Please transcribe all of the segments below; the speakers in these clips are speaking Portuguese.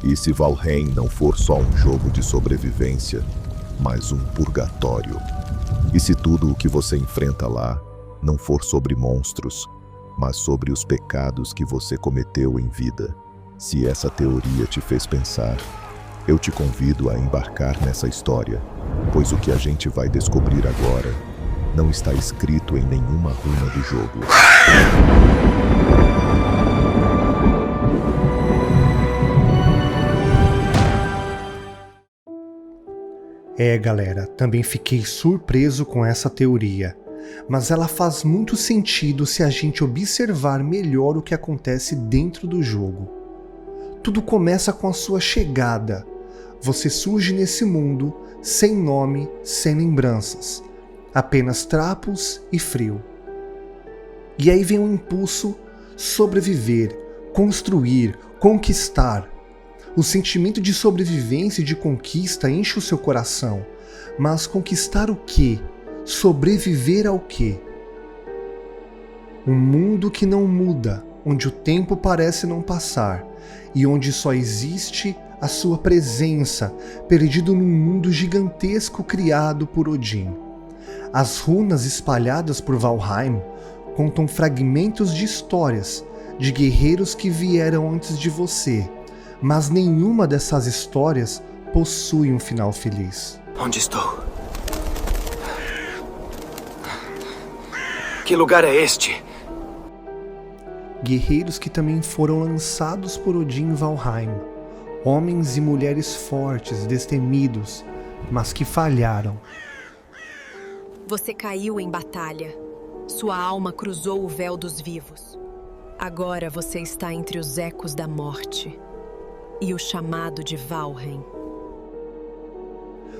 E se Valheim não for só um jogo de sobrevivência, mas um purgatório? E se tudo o que você enfrenta lá não for sobre monstros, mas sobre os pecados que você cometeu em vida? Se essa teoria te fez pensar, eu te convido a embarcar nessa história, pois o que a gente vai descobrir agora não está escrito em nenhuma runa do jogo. Galera, também fiquei surpreso com essa teoria, mas ela faz muito sentido se a gente observar melhor o que acontece dentro do jogo. Tudo começa com a sua chegada. Você surge nesse mundo sem nome, sem lembranças, apenas trapos e frio. E aí vem um impulso: sobreviver, construir, conquistar. O sentimento de sobrevivência e de conquista enche o seu coração. Mas conquistar o quê? Sobreviver ao quê? Um mundo que não muda, onde o tempo parece não passar e onde só existe a sua presença, perdido num mundo gigantesco criado por Odin. As runas espalhadas por Valheim contam fragmentos de histórias de guerreiros que vieram antes de você, mas nenhuma dessas histórias possui um final feliz. Onde estou? Que lugar é este? Guerreiros que também foram lançados por Odin em Valheim. Homens e mulheres fortes, destemidos, mas que falharam. Você caiu em batalha. Sua alma cruzou o véu dos vivos. Agora você está entre os ecos da morte e o chamado de Valheim.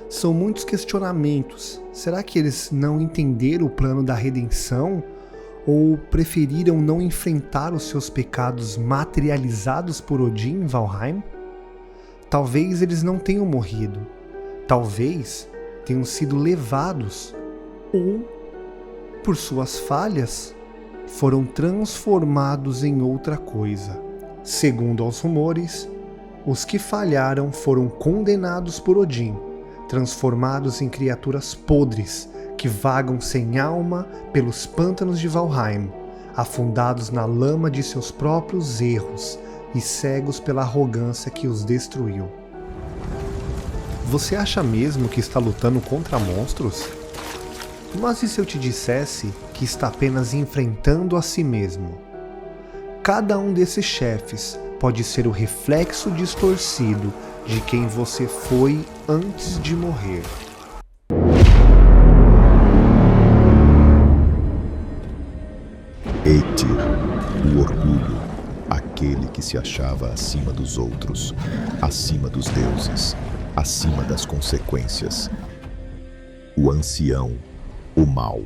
São muitos questionamentos. Será que eles não entenderam o plano da redenção? Ou preferiram não enfrentar os seus pecados materializados por Odin em Valheim? Talvez eles não tenham morrido. Talvez tenham sido levados. Ou, por suas falhas, foram transformados em outra coisa. Segundo os rumores, os que falharam foram condenados por Odin, transformados em criaturas podres que vagam sem alma pelos pântanos de Valheim, afundados na lama de seus próprios erros e cegos pela arrogância que os destruiu. Você acha mesmo que está lutando contra monstros? Mas e se eu te dissesse que está apenas enfrentando a si mesmo? Cada um desses chefes pode ser o reflexo distorcido de quem você foi antes de morrer. Eitir, o orgulho, aquele que se achava acima dos outros, acima dos deuses, acima das consequências. O ancião, o mal,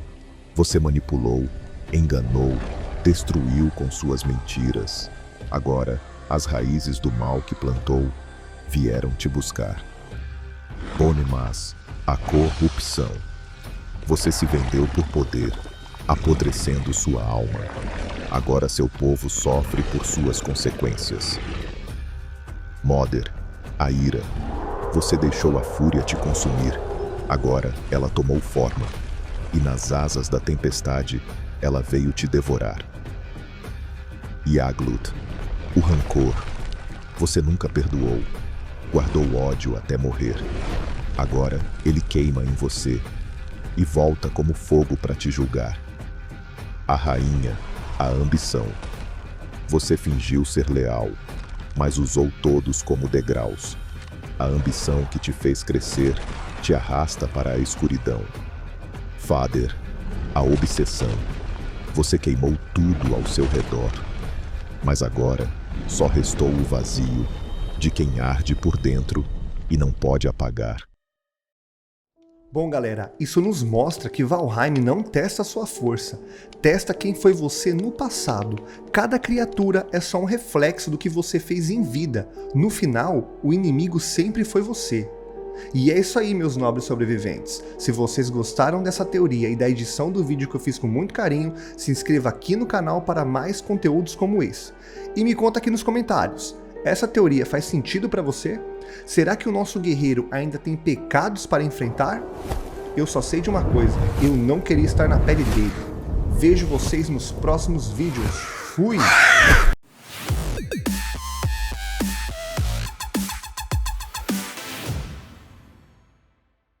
você manipulou, enganou, destruiu com suas mentiras. Agora, as raízes do mal que plantou vieram te buscar. Bonimas, a corrupção. Você se vendeu por poder, apodrecendo sua alma. Agora seu povo sofre por suas consequências. Moder, a ira. Você deixou a fúria te consumir. Agora ela tomou forma, e nas asas da tempestade ela veio te devorar. Yagluth, o rancor. Você nunca perdoou, guardou ódio até morrer. Agora ele queima em você e volta como fogo para te julgar. A rainha, a ambição. Você fingiu ser leal, mas usou todos como degraus. A ambição que te fez crescer te arrasta para a escuridão. Fader, a obsessão. Você queimou tudo ao seu redor, mas agora só restou o vazio de quem arde por dentro e não pode apagar. Bom, galera, isso nos mostra que Valheim não testa a sua força, testa quem foi você no passado. Cada criatura é só um reflexo do que você fez em vida. No final, o inimigo sempre foi você. E é isso aí, meus nobres sobreviventes. Se vocês gostaram dessa teoria e da edição do vídeo que eu fiz com muito carinho, se inscreva aqui no canal para mais conteúdos como esse. E me conta aqui nos comentários, Essa teoria faz sentido para você? Será que o nosso guerreiro ainda tem pecados para enfrentar? Eu só sei de uma coisa, eu não queria estar na pele dele. Vejo vocês nos próximos vídeos. Fui!